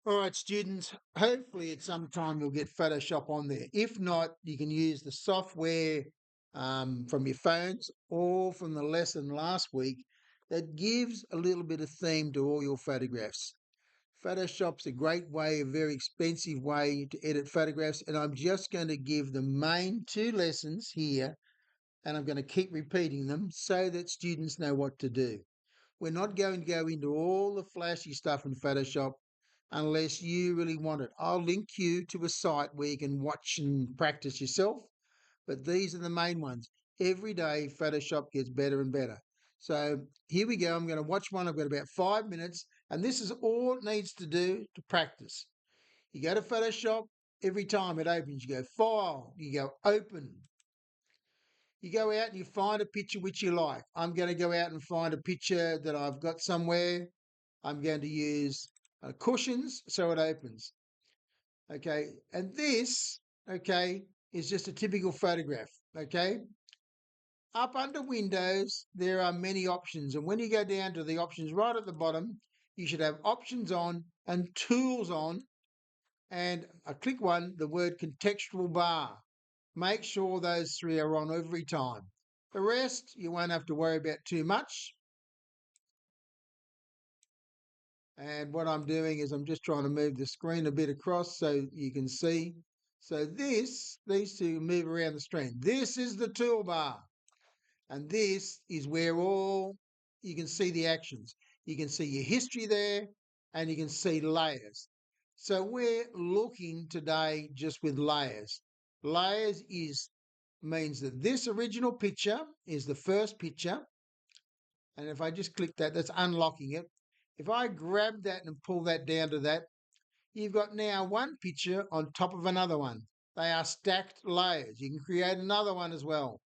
All right, students, hopefully at some time you'll get Photoshop on there. If not, you can use the software from your phones or from the lesson last week that gives a little bit of theme to all your photographs. Photoshop's a great way, a very expensive way to edit photographs, and I'm just going to give the main two lessons here, and I'm going to keep repeating them so that students know what to do. We're not going to go into all the flashy stuff in Photoshop unless you really want it. I'll link you to a site where you can watch and practice yourself, but these are the main ones. Every day, Photoshop gets better and better. So here we go. I'm going to watch one. I've got about 5 minutes, and this is all it needs to do to practice. You go to Photoshop, every time it opens, you go File, you go Open. You go out and you find a picture which you like. I'm going to go out and find a picture that I've got somewhere. I'm going to use cushions so it opens. Okay, and this, okay, is just a typical photograph. Okay, up under Windows, there are many options. And when you go down to the options right at the bottom, you should have options on and tools on. And I click one, the word contextual bar. Make sure those three are on every time. The rest, you won't have to worry about too much. And what I'm doing is I'm just trying to move the screen a bit across so you can see. So these two move around the screen. This is the toolbar. And this is where all you can see the actions. You can see your history there and you can see layers. So we're looking today just with layers. Layers is means that this original picture is the first picture. And if I just click that, that's unlocking it. If I grab that and pull that down to that, you've got now one picture on top of another one. They are stacked layers. You can create another one as well.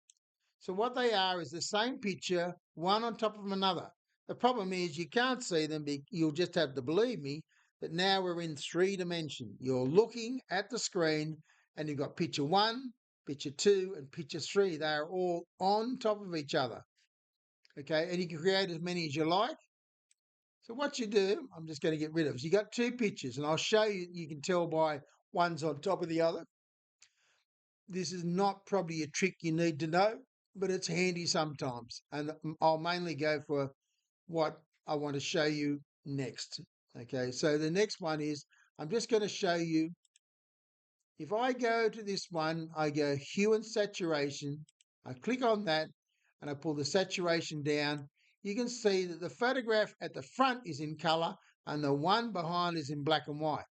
So what they are is the same picture, one on top of another. The problem is you can't see them. You'll just have to believe me that now we're in 3 dimension. You're looking at the screen and you've got picture one, picture two, and picture three. They are all on top of each other. Okay, and you can create as many as you like. So what you do, I'm just going to get rid of. So you got two pictures, and I'll show you. You can tell by one's on top of the other. This is not probably a trick you need to know, but it's handy sometimes. And I'll mainly go for what I want to show you next. Okay, so the next one is I'm just going to show you. If I go to this one, I go hue and saturation. I click on that and I pull the saturation down. You can see that the photograph at the front is in color and the one behind is in black and white.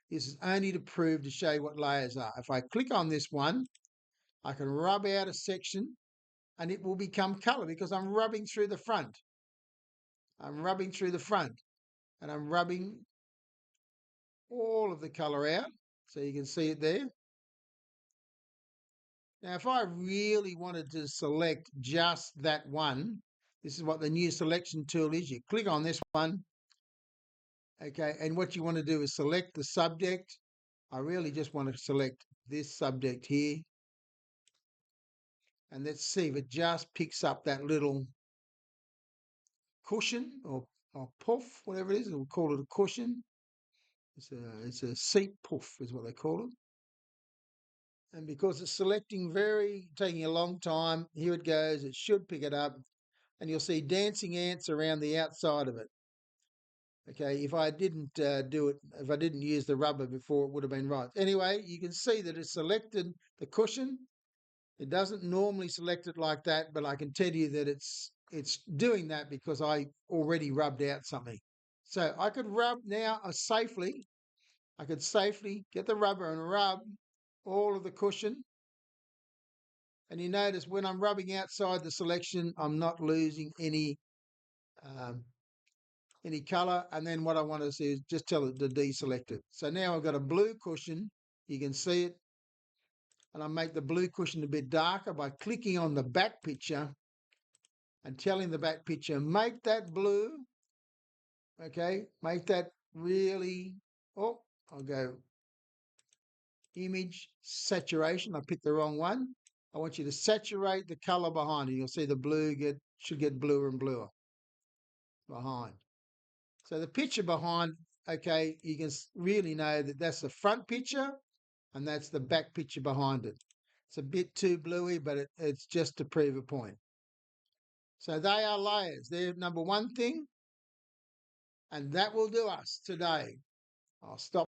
This is only to prove to show you what layers are. If I click on this one, I can rub out a section and it will become color because I'm rubbing through the front. I'm rubbing through the front and I'm rubbing all of the color out so you can see it there. Now, if I really wanted to select just that one, this is what the new selection tool is. You click on this one, okay, and what you want to do is select the subject. I really just want to select this subject here. And let's see if it just picks up that little cushion or puff, whatever it is. We'll call it a cushion. It's a seat puff is what they call it. And because it's selecting taking a long time, here it goes. It should pick it up. And you'll see dancing ants around the outside of it. Okay, if I didn't do it, if I didn't use the rubber before, it would have been right. Anyway, you can see that it's selected the cushion. It doesn't normally select it like that, but I can tell you that it's doing that because I already rubbed out something. So I could rub now safely. I could safely get the rubber and rub all of the cushion. And you notice when I'm rubbing outside the selection, I'm not losing um, any color. And then what I want to do is just tell it to deselect it. So now I've got a blue cushion. You can see it. And I make the blue cushion a bit darker by clicking on the back picture and telling the back picture, make that blue. Okay, make that really, oh, I'll go image saturation. I picked the wrong one. I want you to saturate the color behind it. You'll see the blue should get bluer and bluer behind. So the picture behind okay, you can really know that that's the front picture and that's the back picture behind it. It's a bit too bluey, but it's just to prove a point. So they are layers. They're number one thing, and that will do us today. I'll stop.